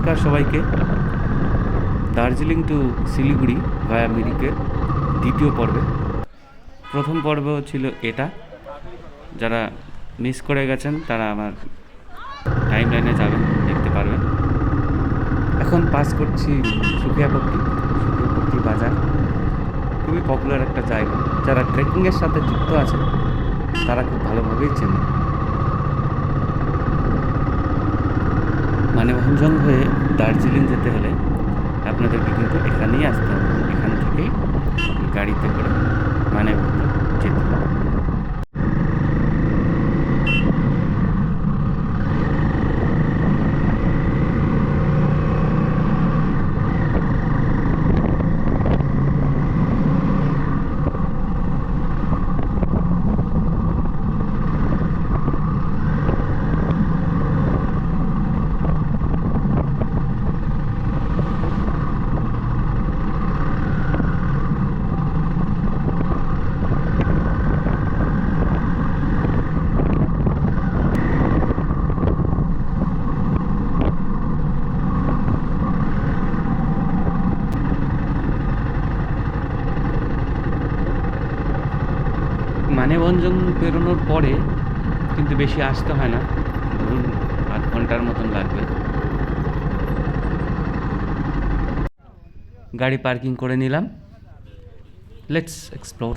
নমস্কার সবাইকে। দার্জিলিং টু শিলিগুড়ি ভায়া মিরিকের দ্বিতীয় পর্বে প্রথম পর্ব ছিল এটা। যারা মিস করে গেছেন তারা আমার টাইম লাইনে যাবেন, দেখতে পারবেন। এখন পাস করছি সুখিয়াপট্টি বাজার। খুবই পপুলার একটা জায়গা, যারা ট্রেকিংয়ের সাথে যুক্ত আছে তারা খুব ভালোভাবেই চেনে। মানেভঞ্জন হয়ে দার্জিলিং যেতে হলে আপনাদেরকে কিন্তু এখানেই আসতে হবে, এখান থেকেই গাড়িতে করে মানেভঞ্জন যেতে হবে। মানেভঞ্জন পেরোনোর পরে কিন্তু বেশি আসতে হয় না, ধরুন আধ ঘন্টার মতন লাগবে। গাড়ি পার্কিং করে নিলাম, লেটস এক্সপ্লোর।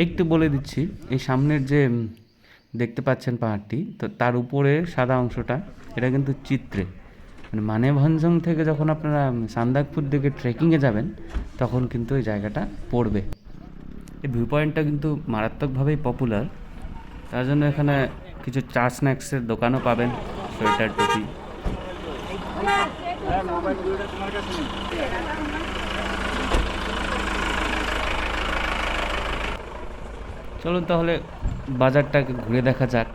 একটু বলে দিচ্ছি, এই সামনের যে দেখতে পাচ্ছেন পাহাড়টি, তো তার উপরে সাদা অংশটা এটা কিন্তু চিত্রে, মানে মানেভঞ্জন থেকে যখন আপনারা সান্দাকপুর দিকে ট্রেকিংয়ে যাবেন তখন কিন্তু এই জায়গাটা পড়বে। এই ভিউ পয়েন্টটা কিন্তু মারাত্মকভাবেই পপুলার, তার জন্য এখানে কিছু চা স্ন্যাক্সের দোকানও পাবেন, সোয়েটার টুপি। চলুন তাহলে বাজারটাকে ঘুরে দেখা যাক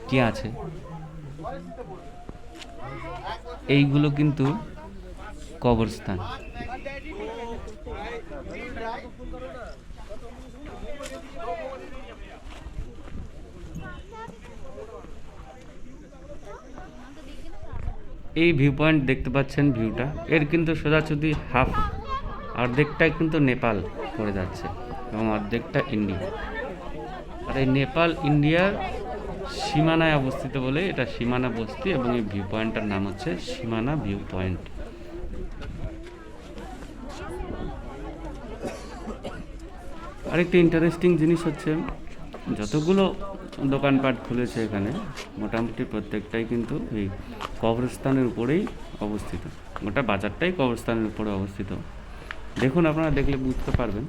কি আছে। এইগুলো কিন্তু কবরস্থান। এই ভিউ পয়েন্ট দেখতে পাচ্ছেন, ভিউটা এর কিন্তু সোজাসুজি হাফ, অর্ধেকটাই কিন্তু নেপাল পড়ে যাচ্ছে এবং অর্ধেকটা ইন্ডিয়া। আর এই নেপাল ইন্ডিয়ার সীমানায় অবস্থিত বলে এটা সীমানা বস্তি, এবং এই ভিউ পয়েন্টটার নাম হচ্ছে সীমানা ভিউ পয়েন্ট। আরেকটি ইন্টারেস্টিং জিনিস হচ্ছে, যতগুলো দোকানপাট খুলেছে এখানে মোটামুটি প্রত্যেকটাই কিন্তু এই কবরস্থানের উপরেই অবস্থিত। গোটা বাজারটাই কবরস্থানের উপরে অবস্থিত। দেখুন, আপনারা দেখলে বুঝতে পারবেন।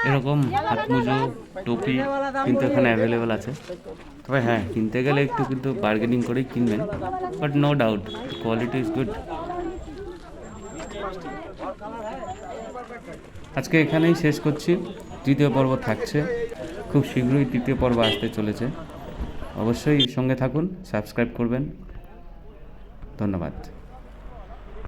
এরকম হাত মোজো, টুপি কিন্তু এখানে অ্যাভেলেবেল আছে। তবে হ্যাঁ, কিনতে গেলে একটু কিন্তু বার্গেনিং করেই কিনবেন, but no doubt quality is good. আজকে এখানেই শেষ করছি, তৃতীয় পর্ব থাকছে, খুব শীঘ্রই তৃতীয় পর্ব আসতে চলেছে। অবশ্যই সঙ্গে থাকুন, সাবস্ক্রাইব করবেন। ধন্যবাদ।